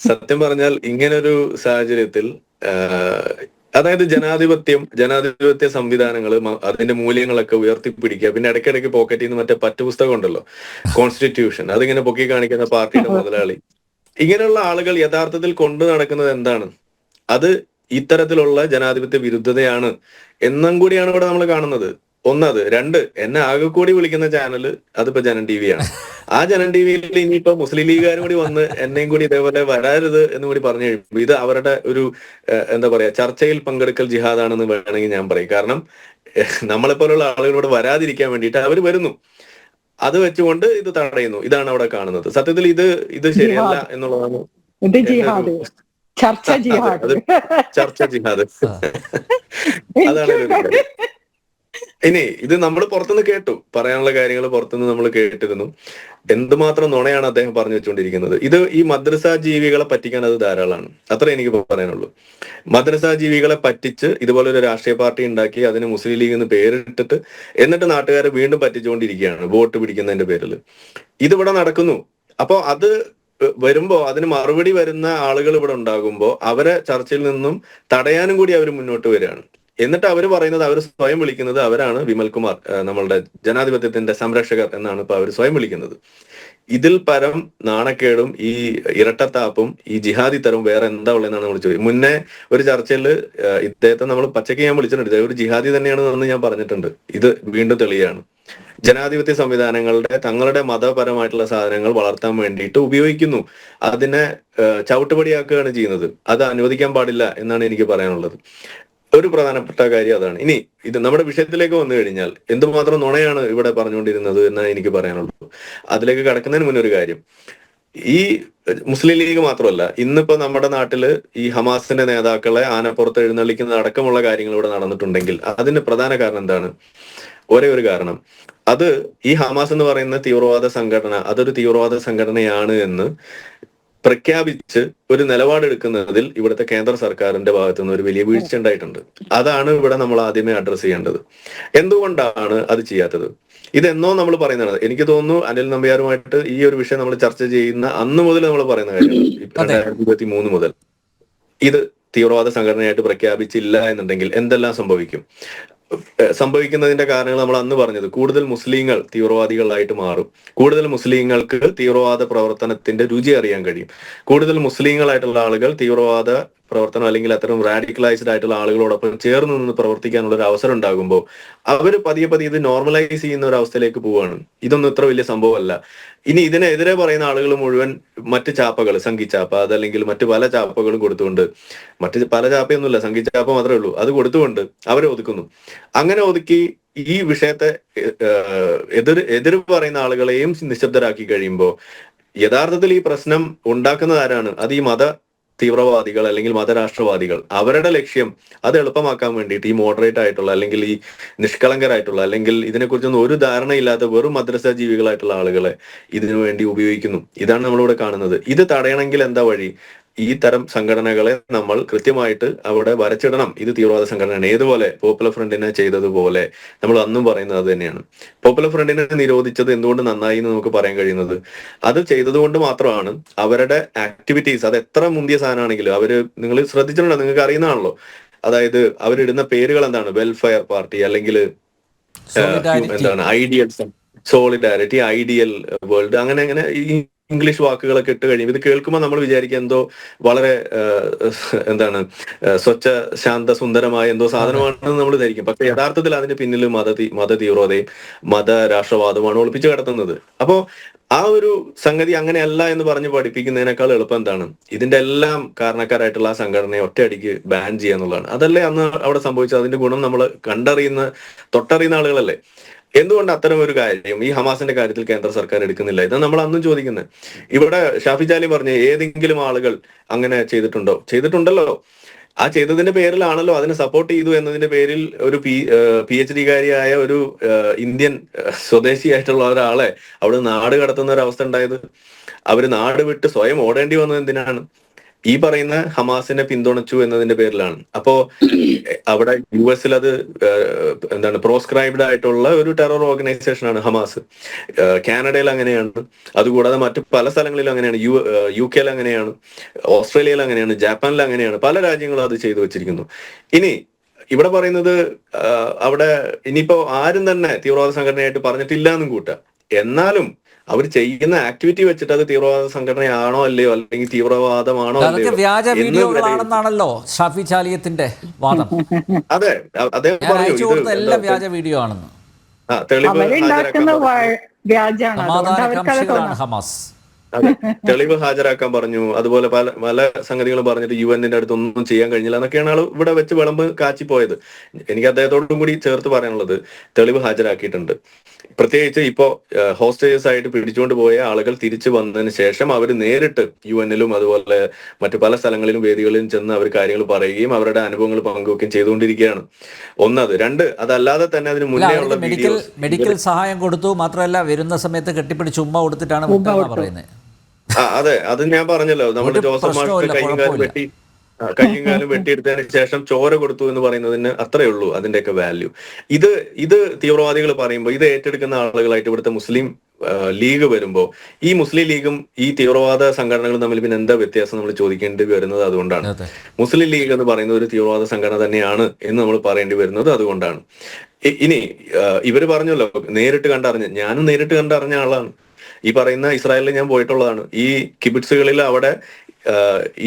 സത്യം പറഞ്ഞാൽ ഇങ്ങനൊരു സാഹചര്യത്തിൽ അതായത് ജനാധിപത്യ സംവിധാനങ്ങൾ അതിന്റെ മൂല്യങ്ങളൊക്കെ ഉയർത്തിപ്പിടിക്കുക, പിന്നെ ഇടയ്ക്കിടയ്ക്ക് പോക്കറ്റിൽ നിന്ന് മറ്റേ പറ്റുപുസ്തകം ഉണ്ടല്ലോ, കോൺസ്റ്റിറ്റ്യൂഷൻ, അതിങ്ങനെ പൊക്കി കാണിക്കുന്ന പാർട്ടിയുടെ മുതലാളി, ഇങ്ങനെയുള്ള ആളുകൾ യഥാർത്ഥത്തിൽ കൊണ്ടു നടക്കുന്നത് എന്താണ്? അത് ഇത്തരത്തിലുള്ള ജനാധിപത്യ വിരുദ്ധതയാണ് എന്നും കൂടിയാണ് ഇവിടെ നമ്മൾ കാണുന്നത്. ഒന്നത്. രണ്ട്, എന്നെ ആകെ കൂടി വിളിക്കുന്ന ചാനൽ അതിപ്പോ ജനം ടി വി ആണ്. ആ ജനം ടി വിയിൽ ഇനിയിപ്പോ മുസ്ലിം ലീഗുകാരും കൂടി വന്ന് എന്നെയും കൂടി ഇതേപോലെ വരരുത് എന്ന് കൂടി പറഞ്ഞു കഴിയുമ്പോൾ ഇത് അവരുടെ ഒരു എന്താ പറയാ, ചർച്ചയിൽ പങ്കെടുക്കൽ ജിഹാദാണെന്ന് വേണമെങ്കിൽ ഞാൻ പറയും. കാരണം നമ്മളെപ്പോലുള്ള ആളുകളോട് വരാതിരിക്കാൻ വേണ്ടിയിട്ട് അവർ വരുന്നു, അത് വെച്ചുകൊണ്ട് ഇത് തടയുന്നു. ഇതാണ് അവിടെ കാണുന്നത്. സത്യത്തിൽ ഇത് ശരിയല്ല എന്നുള്ളതാണ് ചർച്ച ജിഹാദ്. അതാണ് ഇനി ഇത് നമ്മൾ പുറത്തുനിന്ന് കേട്ടു, പറയാനുള്ള കാര്യങ്ങൾ പുറത്തുനിന്ന് നമ്മൾ കേട്ടിരുന്നു. എന്തുമാത്രം നുണയാണ് അദ്ദേഹം പറഞ്ഞു വെച്ചുകൊണ്ടിരിക്കുന്നത്. ഇത് ഈ മദ്രസ ജീവികളെ പറ്റിക്കാൻ അത് ധാരാളമാണ്. അത്ര എനിക്ക് പറയാനുള്ളൂ. മദ്രസ ജീവികളെ പറ്റിച്ച് ഇതുപോലെ ഒരു രാഷ്ട്രീയ പാർട്ടി ഉണ്ടാക്കി അതിന് മുസ്ലിം ലീഗ് എന്ന് പേരിട്ടിട്ട് എന്നിട്ട് നാട്ടുകാരെ വീണ്ടും പറ്റിച്ചുകൊണ്ടിരിക്കുകയാണ് വോട്ട് പിടിക്കുന്നതിന്റെ പേരിൽ. ഇതിവിടെ നടക്കുന്നു. അപ്പോ അത് വരുമ്പോ അതിന് മറുപടി വരുന്ന ആളുകൾ ഇവിടെ ഉണ്ടാകുമ്പോ അവരെ ചർച്ചയിൽ നിന്നും തടയാനും കൂടി അവർ മുന്നോട്ട് വരികയാണ്. എന്നിട്ട് അവർ പറയുന്നത്, അവർ സ്വയം വിളിക്കുന്നത് അവരാണ് വിമൽകുമാർ, നമ്മളുടെ ജനാധിപത്യത്തിന്റെ സംരക്ഷകർ എന്നാണ് ഇപ്പൊ അവർ സ്വയം വിളിക്കുന്നത്. ഇതിൽ പരം നാണക്കേടും ഈ ഇരട്ടത്താപ്പും ഈ ജിഹാദി തരവും വേറെ എന്താ ഉള്ളതെന്നാണ് നമ്മൾ ചോദിച്ചത്. മുന്നേ ഒരു ചർച്ചയിൽ ഇദ്ദേഹത്തെ നമ്മൾ പച്ചയ്ക്ക് ഞാൻ വിളിച്ചിട്ടുണ്ട്, ഒരു ജിഹാദി തന്നെയാണ് എന്ന് ഞാൻ പറഞ്ഞിട്ടുണ്ട്. ഇത് വീണ്ടും തെളിയാണ്. ജനാധിപത്യ സംവിധാനങ്ങളുടെ തങ്ങളുടെ മതപരമായിട്ടുള്ള സാധനങ്ങൾ വളർത്താൻ വേണ്ടിയിട്ട് ഉപയോഗിക്കുന്നു, അതിനെ ചവിട്ടുപടിയാക്കുകയാണ് ചെയ്യുന്നത്. അത് അനുവദിക്കാൻ പാടില്ല എന്നാണ് എനിക്ക് പറയാനുള്ളത്. ഒരു പ്രധാനപ്പെട്ട കാര്യം അതാണ്. ഇനി ഇത് നമ്മുടെ വിഷയത്തിലേക്ക് വന്നു കഴിഞ്ഞാൽ എന്തുമാത്രം നുണയാണ് ഇവിടെ പറഞ്ഞുകൊണ്ടിരുന്നത് എന്നാണ് എനിക്ക് പറയാനുള്ളൂ. അതിലേക്ക് കടക്കുന്നതിന് മുന്നേ ഒരു കാര്യം, ഈ മുസ്ലിം ലീഗ് മാത്രമല്ല, ഇന്നിപ്പോ നമ്മുടെ നാട്ടില് ഈ ഹമാസിന്റെ നേതാക്കളെ ആനപ്പുറത്ത് എഴുന്നള്ളിക്കുന്ന അടക്കമുള്ള കാര്യങ്ങൾ ഇവിടെ നടന്നിട്ടുണ്ടെങ്കിൽ അതിന് പ്രധാന കാരണം എന്താണ്? ഒരേ ഒരു കാരണം, അത് ഈ ഹമാസ് എന്ന് പറയുന്ന തീവ്രവാദ സംഘടന അതൊരു തീവ്രവാദ സംഘടനയാണ് എന്ന് പ്രഖ്യാപിച്ച് ഒരു നിലപാടെടുക്കുന്നതിൽ ഇവിടുത്തെ കേന്ദ്ര സർക്കാരിന്റെ ഭാഗത്തു നിന്ന് ഒരു വലിയ വീഴ്ച ഉണ്ടായിട്ടുണ്ട്. അതാണ് ഇവിടെ നമ്മൾ ആദ്യമേ അഡ്രസ് ചെയ്യേണ്ടത്. എന്തുകൊണ്ടാണ് അത് ചെയ്യാത്തത്? ഇതെന്നോ നമ്മൾ പറയുന്നതാണ്. എനിക്ക് തോന്നുന്നു അനിൽ നമ്പ്യാരുമായിട്ട് ഈ ഒരു വിഷയം നമ്മൾ ചർച്ച ചെയ്യുന്ന അന്ന് മുതൽ നമ്മൾ പറയുന്ന കാര്യമാണ്. 2023 മുതൽ ഇത് തീവ്രവാദ സംഘടനയായിട്ട് പ്രഖ്യാപിച്ചില്ല എന്നുണ്ടെങ്കിൽ എന്തെല്ലാം സംഭവിക്കുന്നതിന്റെ കാരണങ്ങൾ നമ്മൾ അന്ന് പറഞ്ഞത്, കൂടുതൽ മുസ്ലിങ്ങൾ തീവ്രവാദികളായിട്ട് മാറും, കൂടുതൽ മുസ്ലിങ്ങൾക്ക് തീവ്രവാദ പ്രവർത്തനത്തിന്റെ രുചി അറിയാൻ കഴിയും, കൂടുതൽ മുസ്ലിങ്ങളായിട്ടുള്ള ആളുകൾ തീവ്രവാദ പ്രവർത്തനം അല്ലെങ്കിൽ അത്തരം റാഡിക്കലൈസ്ഡ് ആയിട്ടുള്ള ആളുകളോടൊപ്പം ചേർന്ന് നിന്ന് പ്രവർത്തിക്കാനുള്ള ഒരു അവസരം ഉണ്ടാകുമ്പോൾ അവർ പതിയെ ഇത് നോർമലൈസ് ചെയ്യുന്ന ഒരു അവസ്ഥയിലേക്ക് പോവുകയാണ്. ഇതൊന്നും ഇത്ര വലിയ സംഭവമല്ല. ഇനി ഇതിനെതിരെ പറയുന്ന ആളുകൾ മുഴുവൻ മറ്റ് ചാപ്പകൾ, സംഘിച്ചാപ്പ അതല്ലെങ്കിൽ മറ്റു പല ചാപ്പകളും കൊടുത്തുകൊണ്ട്, മറ്റ് പല ചാപ്പയൊന്നുമില്ല, സംഘിച്ചാപ്പ മാത്രമേ ഉള്ളൂ, അത് കൊടുത്തുകൊണ്ട് അവരെ ഒതുക്കുന്നു. അങ്ങനെ ഒതുക്കി ഈ വിഷയത്തെ എതിർ പറയുന്ന ആളുകളെയും നിശബ്ദരാക്കി കഴിയുമ്പോൾ യഥാർത്ഥത്തിൽ ഈ പ്രശ്നം ഉണ്ടാക്കുന്നത് ആരാണ്? അത് ഈ തീവ്രവാദികൾ അല്ലെങ്കിൽ മതരാഷ്ട്രവാദികൾ. അവരുടെ ലക്ഷ്യം അത് എളുപ്പമാക്കാൻ വേണ്ടിയിട്ട് ഈ മോഡറേറ്റ് ആയിട്ടുള്ള അല്ലെങ്കിൽ ഈ നിഷ്കളങ്കരായിട്ടുള്ള അല്ലെങ്കിൽ ഇതിനെക്കുറിച്ചൊന്നും ഒരു ധാരണയില്ലാത്ത വെറും മദ്രസ ജീവികളായിട്ടുള്ള ആളുകളെ ഇതിനു വേണ്ടി ഉപയോഗിക്കുന്നു. ഇതാണ് നമ്മളിവിടെ കാണുന്നത്. ഇത് തടയണമെങ്കിൽ എന്താ വഴി? ഈ തരം സംഘടനകളെ നമ്മൾ കൃത്യമായിട്ട് അവിടെ വരച്ചിടണം. ഇത് തീവ്രവാദ സംഘടനയാണ്. ഏതുപോലെ പോപ്പുലർ ഫ്രണ്ടിനെ ചെയ്തതുപോലെ നമ്മൾ അന്നും പറയുന്നത് അത് തന്നെയാണ്. പോപ്പുലർ ഫ്രണ്ടിനെ നിരോധിച്ചത് എന്തുകൊണ്ട് നന്നായി എന്ന് നമുക്ക് പറയാൻ കഴിയുന്നത് അത് ചെയ്തതുകൊണ്ട് മാത്രമാണ്. അവരുടെ ആക്ടിവിറ്റീസ് അത് എത്ര മുന്തിയ സാധനമാണെങ്കിലും നിങ്ങൾ ശ്രദ്ധിച്ചിട്ടുണ്ടോ? നിങ്ങൾക്ക് അറിയുന്നതാണല്ലോ. അതായത് അവരിടുന്ന പേരുകൾ എന്താണ്? വെൽഫെയർ പാർട്ടി അല്ലെങ്കിൽ എന്താണ് ഐഡിയൽ സോളിഡാരിറ്റി, ഐഡിയൽ വേൾഡ്, അങ്ങനെ ഈ ഇംഗ്ലീഷ് വാക്കുകളൊക്കെ ഇട്ട് കഴിയും. ഇത് കേൾക്കുമ്പോൾ നമ്മൾ വിചാരിക്കുക എന്തോ വളരെ സ്വച്ഛ ശാന്ത സുന്ദരമായ എന്തോ സാധനമാണെന്ന് നമ്മൾ ധരിക്കും. പക്ഷെ യഥാർത്ഥത്തിൽ അതിന് പിന്നിൽ മത തീവ്രതയും രാഷ്ട്രവാദവുമാണ് ഒളിപ്പിച്ചു കിടത്തുന്നത്. അപ്പോ ആ ഒരു സംഗതി അങ്ങനെയല്ല എന്ന് പറഞ്ഞ് പഠിപ്പിക്കുന്നതിനേക്കാൾ എളുപ്പം എന്താണ്? ഇതിന്റെ എല്ലാം കാരണക്കാരായിട്ടുള്ള ആ സംഘടനയെ ഒറ്റയടിക്ക് ബാൻ ചെയ്യുക എന്നുള്ളതാണ്. അതല്ലേ അന്ന് അവിടെ സംഭവിച്ചത്. അതിന്റെ ഗുണം നമ്മൾ തൊട്ടറിയുന്ന ആളുകളല്ലേ. എന്തുകൊണ്ട് അത്തരം ഒരു കാര്യം ഈ ഹമാസിന്റെ കാര്യത്തിൽ കേന്ദ്ര സർക്കാർ എടുക്കുന്നില്ല? ഇത് നമ്മൾ അന്നും ചോദിക്കുന്നത്. ഇവിടെ ഷാഫി ചാലി പറഞ്ഞ ഏതെങ്കിലും ആളുകൾ അങ്ങനെ ചെയ്തിട്ടുണ്ടല്ലോ. ആ ചെയ്തതിന്റെ പേരിലാണല്ലോ അതിനെ സപ്പോർട്ട് ചെയ്തു എന്നതിന്റെ പേരിൽ ഒരു PhD കാരിയായ ഒരു ഇന്ത്യൻ സ്വദേശിയായിട്ടുള്ള ഒരാളെ അവിടെ നാട് കടത്തുന്ന ഒരു അവസ്ഥ ഉണ്ടായത്. അവര് നാട് വിട്ട് സ്വയം ഓടേണ്ടി വന്നത് എന്തിനാണ്? ഈ പറയുന്ന ഹമാസിനെ പിന്തുണച്ചു എന്നതിന്റെ പേരിലാണ്. അപ്പോ അവിടെ US അത് എന്താണ് പ്രോസ്ക്രൈബ്ഡ് ആയിട്ടുള്ള ഒരു ടെറർ ഓർഗനൈസേഷൻ ആണ് ഹമാസ്. കാനഡയിൽ അങ്ങനെയാണ്, അതുകൂടാതെ മറ്റു പല സ്ഥലങ്ങളിലും അങ്ങനെയാണ്, UK അങ്ങനെയാണ്, ഓസ്ട്രേലിയയിൽ അങ്ങനെയാണ്, ജപ്പാനിൽ അങ്ങനെയാണ്, പല രാജ്യങ്ങളും അത് ചെയ്തു വെച്ചിരിക്കുന്നു. ഇനി ഇവിടെ പറയുന്നത് അവിടെ ഇനിയിപ്പോ ആരും തന്നെ തീവ്രവാദ സംഘടനയായിട്ട് പറഞ്ഞിട്ടില്ല എന്നും കൂട്ടാം. എന്നാലും അവർ ചെയ്യുന്ന ആക്ടിവിറ്റി വെച്ചിട്ട് അത് തീവ്രവാദ സംഘടനയാണോ അല്ലയോ, അല്ലെങ്കിൽ തീവ്രവാദമാണോ അല്ലയോ വ്യാജ വീഡിയോകളാണെന്നാണല്ലോ ഷാഫി ചാലിയത്തിന്റെ വാദം. അതെ, അദ്ദേഹം പറഞ്ഞു ഇത് എല്ലാം വ്യാജ വീഡിയോ ആണെന്ന്. തെളിവ് ഹാജരാക്കാൻ പറഞ്ഞു. അതുപോലെ പല പല സംഗതികളും പറഞ്ഞിട്ട് UN അടുത്ത് ഒന്നും ചെയ്യാൻ കഴിഞ്ഞില്ല എന്നൊക്കെയാണ് ആൾ ഇവിടെ വെച്ച് വിളമ്പ് കാച്ചിപ്പോയത്. എനിക്ക് അദ്ദേഹത്തോടും കൂടി ചേർത്ത് പറയാനുള്ളത്, തെളിവ് ഹാജരാക്കിയിട്ടുണ്ട്. പ്രത്യേകിച്ച് ഇപ്പോ ഹോസ്റ്റേജസ് ആയിട്ട് പിടിച്ചുകൊണ്ട് പോയ ആളുകൾ തിരിച്ചു വന്നതിന് ശേഷം അവർ നേരിട്ട് UN അതുപോലെ മറ്റു പല സ്ഥലങ്ങളിലും വേദികളിലും ചെന്ന് അവർ കാര്യങ്ങൾ പറയുകയും അവരുടെ അനുഭവങ്ങൾ പങ്കുവെക്കുകയും ചെയ്തുകൊണ്ടിരിക്കുകയാണ്. ഒന്നത്. രണ്ട്, അതല്ലാതെ തന്നെ അതിന് മുന്നേ ഉള്ള മെഡിക്കൽ സഹായം കൊടുത്തു. മാത്രമല്ല വരുന്ന സമയത്ത് കെട്ടിപ്പിടിച്ച് ഉമ്മ കൊടുത്തിട്ടാണ് പറയുന്നത്. അതെ, അത് ഞാൻ പറഞ്ഞല്ലോ, നമ്മുടെ ജോസഫ് മാഷ് കൈയും കാലും വെട്ടിയെടുത്തതിന് ശേഷം ചോര കൊടുത്തു എന്ന് പറയുന്നതിന് അത്രയേ ഉള്ളൂ അതിന്റെയൊക്കെ വാല്യൂ. ഇത് തീവ്രവാദികൾ പറയുമ്പോൾ ഇത് ഏറ്റെടുക്കുന്ന ആളുകളായിട്ട് ഇവിടുത്തെ മുസ്ലിം ലീഗ് വരുമ്പോൾ, ഈ മുസ്ലിം ലീഗും ഈ തീവ്രവാദ സംഘടനകളും തമ്മിൽ പിന്നെ എന്താ വ്യത്യാസം നമ്മൾ ചോദിക്കേണ്ടി വരുന്നത് അതുകൊണ്ടാണ്. മുസ്ലിം ലീഗ് എന്ന് പറയുന്നത് ഒരു തീവ്രവാദ സംഘടന തന്നെയാണ് എന്ന് നമ്മൾ പറയേണ്ടി വരുന്നത് അതുകൊണ്ടാണ്. ഇനി ഇവര് പറഞ്ഞല്ലോ നേരിട്ട് കണ്ടറിഞ്ഞ്, ഞാനും നേരിട്ട് കണ്ടറിഞ്ഞ ആളാണ്. ഈ പറയുന്ന ഇസ്രായേലിൽ ഞാൻ പോയിട്ടുള്ളതാണ്. ഈ കിബിറ്റ്സുകളിൽ അവിടെ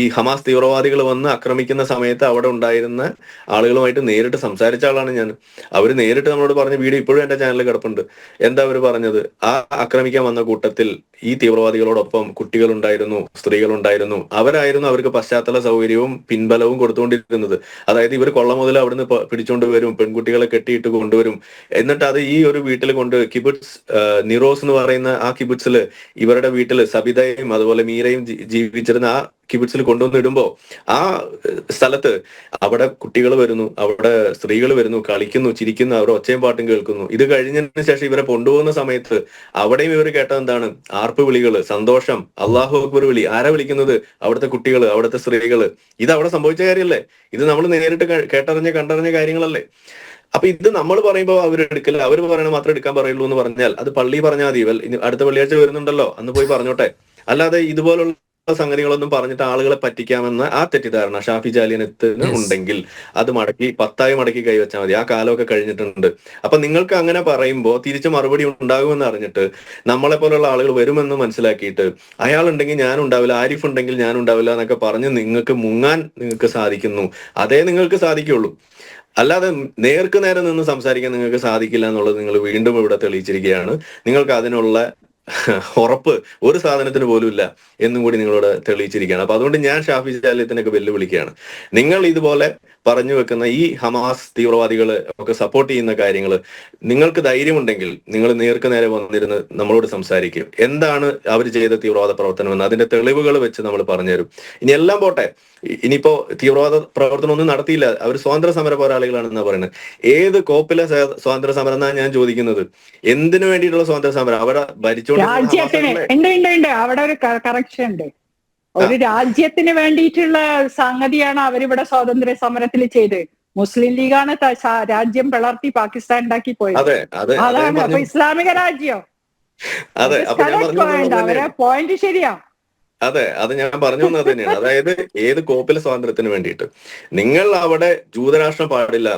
ഈ ഹമാസ് തീവ്രവാദികൾ വന്ന് ആക്രമിക്കുന്ന സമയത്ത് അവിടെ ഉണ്ടായിരുന്ന ആളുകളുമായിട്ട് നേരിട്ട് സംസാരിച്ച ആളാണ് ഞാൻ. അവർ നേരിട്ട് നമ്മളോട് പറഞ്ഞ വീഡിയോ ഇപ്പോഴും എന്റെ ചാനലിൽ കിടപ്പുണ്ട്. എന്താ അവർ പറഞ്ഞത്? ആ ആക്രമിക്കാൻ വന്ന കൂട്ടത്തിൽ ഈ തീവ്രവാദികളോടൊപ്പം കുട്ടികളുണ്ടായിരുന്നു, സ്ത്രീകളുണ്ടായിരുന്നു. അവരായിരുന്നു അവർക്ക് പശ്ചാത്തല സൗകര്യവും പിൻബലവും കൊടുത്തുകൊണ്ടിരുന്നത്. അതായത് ഇവർ കൊള്ള മുതൽ അവിടുന്ന് പിടിച്ചോണ്ട് വരും, പെൺകുട്ടികളെ കെട്ടിയിട്ട് കൊണ്ടുവരും. എന്നിട്ട് അത് ഈ ഒരു വീട്ടിൽ കൊണ്ട് കിബുട്സ് നിറോസ് എന്ന് പറയുന്ന ആ കിബുട്സിൽ ഇവരുടെ വീട്ടിൽ സബിതയും അതുപോലെ മീരയും ജീവിച്ചിരുന്ന ആ കിബിറ്റ്സിൽ കൊണ്ടുവന്ന് ഇടുമ്പോ ആ സ്ഥലത്ത് അവിടെ കുട്ടികൾ വരുന്നു, അവിടെ സ്ത്രീകൾ വരുന്നു, കളിക്കുന്നു, ചിരിക്കുന്നു, അവർ ഒച്ചയും പാട്ടും കേൾക്കുന്നു. ഇത് കഴിഞ്ഞതിന് ശേഷം ഇവരെ കൊണ്ടുപോകുന്ന സമയത്ത് അവിടെയും ഇവർ കേട്ടത് എന്താണ്? ആർപ്പ് വിളികള്, സന്തോഷം, അള്ളാഹു അക്ബർ വിളി. ആരാ വിളിക്കുന്നത്? അവിടുത്തെ കുട്ടികള്, അവിടുത്തെ സ്ത്രീകള്. ഇത് അവിടെ സംഭവിച്ച കാര്യമല്ലേ? ഇത് നമ്മൾ നേരിട്ട് കണ്ടറിഞ്ഞ കാര്യങ്ങളല്ലേ? അപ്പൊ ഇത് നമ്മൾ പറയുമ്പോൾ അവരെടുക്കില്ല, അവർ പറയണ മാത്രം എടുക്കാൻ പറയുള്ളൂ എന്ന് പറഞ്ഞാൽ അത് പള്ളി പറഞ്ഞാൽ മതി. അടുത്ത വെള്ളിയാഴ്ച വരുന്നുണ്ടല്ലോ അന്ന് പോയി പറഞ്ഞോട്ടെ. അല്ലാതെ ഇതുപോലുള്ള സംഗതികളൊന്നും പറഞ്ഞിട്ട് ആളുകളെ പറ്റിക്കാമെന്ന ആ തെറ്റിദ്ധാരണ ഷാഫി ചാലിയനത്തിന് ഉണ്ടെങ്കിൽ അത് മടക്കി കൈവച്ചാൽ മതി. ആ കാലമൊക്കെ കഴിഞ്ഞിട്ടുണ്ട്. അപ്പൊ നിങ്ങൾക്ക് അങ്ങനെ പറയുമ്പോൾ തിരിച്ച് മറുപടി ഉണ്ടാകുമെന്ന് അറിഞ്ഞിട്ട് നമ്മളെ പോലുള്ള ആളുകൾ വരുമെന്ന് മനസ്സിലാക്കിയിട്ട് അയാളുണ്ടെങ്കിൽ ഞാൻ ഉണ്ടാവില്ല, ആരിഫ് ഉണ്ടെങ്കിൽ ഞാൻ ഉണ്ടാവില്ല എന്നൊക്കെ പറഞ്ഞ് നിങ്ങൾക്ക് മുങ്ങാൻ നിങ്ങൾക്ക് സാധിക്കുന്നു. അതേ നിങ്ങൾക്ക് സാധിക്കുള്ളൂ. അല്ലാതെ നേർക്ക് നേരെ നിന്ന് സംസാരിക്കാൻ നിങ്ങൾക്ക് സാധിക്കില്ല എന്നുള്ളത് നിങ്ങൾ വീണ്ടും ഇവിടെ തെളിയിച്ചിരിക്കുകയാണ്. നിങ്ങൾക്ക് അതിനുള്ള ഉറപ്പ് ഒരു സാധനത്തിന് പോലും ഇല്ല എന്നും കൂടി നിങ്ങളോട് തെളിയിച്ചിരിക്കുകയാണ്. അപ്പൊ അതുകൊണ്ട് ഞാൻ ഷാഫി ചാലിയത്തിനൊക്കെ വെല്ലുവിളിക്കുകയാണ്. നിങ്ങൾ ഇതുപോലെ പറഞ്ഞു വെക്കുന്ന ഈ ഹമാസ് തീവ്രവാദികൾ ഒക്കെ സപ്പോർട്ട് ചെയ്യുന്ന കാര്യങ്ങൾ നിങ്ങൾക്ക് ധൈര്യമുണ്ടെങ്കിൽ നിങ്ങൾ നേർക്ക് നേരെ വന്നിരുന്ന് നമ്മളോട് സംസാരിക്കും. എന്താണ് അവർ ചെയ്ത തീവ്രവാദ പ്രവർത്തനം എന്ന് അതിന്റെ തെളിവുകൾ വെച്ച് നമ്മൾ പറഞ്ഞുതരും. ഇനി എല്ലാം പോട്ടെ, ഇനിയിപ്പോ തീവ്രവാദ പ്രവർത്തനം ഒന്നും നടത്തിയില്ല, അവർ സ്വാതന്ത്ര്യ സമര പോരാളികളാണെന്നാ പറയുന്നത്. ഏത് കോപ്പിലെ സ്വാതന്ത്ര്യ സമരം എന്നാണ് ഞാൻ ചോദിക്കുന്നത്? എന്തിനു വേണ്ടിയിട്ടുള്ള സ്വാതന്ത്ര്യ സമരം? അവിടെ ഭരിച്ചോണ്ട് അവിടെ ഒരു കറക്ഷൻ ഉണ്ട്. ഒരു രാജ്യത്തിന് വേണ്ടിയിട്ടുള്ള സംഗതിയാണ് അവരിവിടെ സ്വാതന്ത്ര്യ സമരത്തിൽ ചെയ്ത്. മുസ്ലിം ലീഗാണ് രാജ്യം പിളർത്തി പാകിസ്ഥാൻ ഉണ്ടാക്കി പോയത്. അതാണ് അപ്പൊ ഇസ്ലാമിക രാജ്യം. അവരെ പോയിന്റ് ശരിയാ. അതെ, അത് ഞാൻ പറഞ്ഞു വന്നത് തന്നെയാണ്. അതായത് ഏത് കോപ്പിലെ സ്വാതന്ത്ര്യത്തിന് വേണ്ടിയിട്ട് നിങ്ങൾ അവിടെ ജൂതരാഷ്ട്രം പാടില്ല,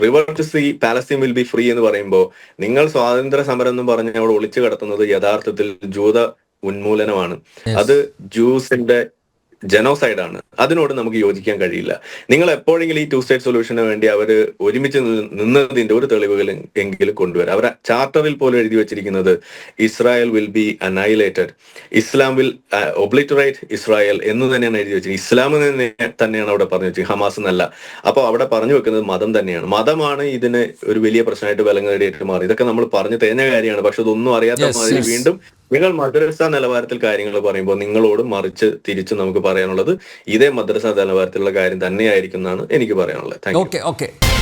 river to sea Palestine will be free എന്ന് പറയുമ്പോൾ നിങ്ങൾ സ്വാതന്ത്ര്യ സമരം എന്ന് പറഞ്ഞ് അവിടെ ഒളിച്ചു കിടത്തുന്നത് യഥാർത്ഥത്തിൽ ജൂത ഉന്മൂലനമാണ്. അത് ജൂസിന്റെ ജനോസൈഡാണ്. അതിനോട് നമുക്ക് യോജിക്കാൻ കഴിയില്ല. നിങ്ങൾ എപ്പോഴെങ്കിലും ഈ 2 സ്റ്റേറ്റ് സൊല്യൂഷന് വേണ്ടി അവര് ഒരുമിച്ച് നിന്നതിന്റെ ഒരു തെളിവുകൾ എങ്കിലും കൊണ്ടുവരാം. അവരെ ചാർട്ടറിൽ പോലും എഴുതി വെച്ചിരിക്കുന്നത് Israel will be annihilated, Islam will obliterate Israel എന്ന് തന്നെയാണ് എഴുതി വെച്ചിരിക്കുന്നത്. ഇസ്ലാം തന്നെയാണ് അവിടെ പറഞ്ഞു വെച്ചത്, ഹമാസ് എന്നല്ല. അപ്പൊ അവിടെ പറഞ്ഞു വെക്കുന്നത് മതം തന്നെയാണ്. മതമാണ് ഇതിന് ഒരു വലിയ പ്രശ്നമായിട്ട് വിലങ്ങേറിയിട്ട് മാറി. ഇതൊക്കെ നമ്മൾ പറഞ്ഞു തേഞ്ഞ കാര്യമാണ്. പക്ഷെ ഇതൊന്നും അറിയാത്ത മാതിരി വീണ്ടും നിങ്ങൾ മദ്രസ നിലവാരത്തിൽ കാര്യങ്ങൾ പറയുമ്പോൾ നിങ്ങളോട് മറിച്ച് തിരിച്ച് നമുക്ക് പറയാനുള്ളത് ഇതേ മദ്രസ നിലവാരത്തിലുള്ള കാര്യം തന്നെയായിരിക്കും എന്നാണ് എനിക്ക് പറയാനുള്ളത്. Thank you.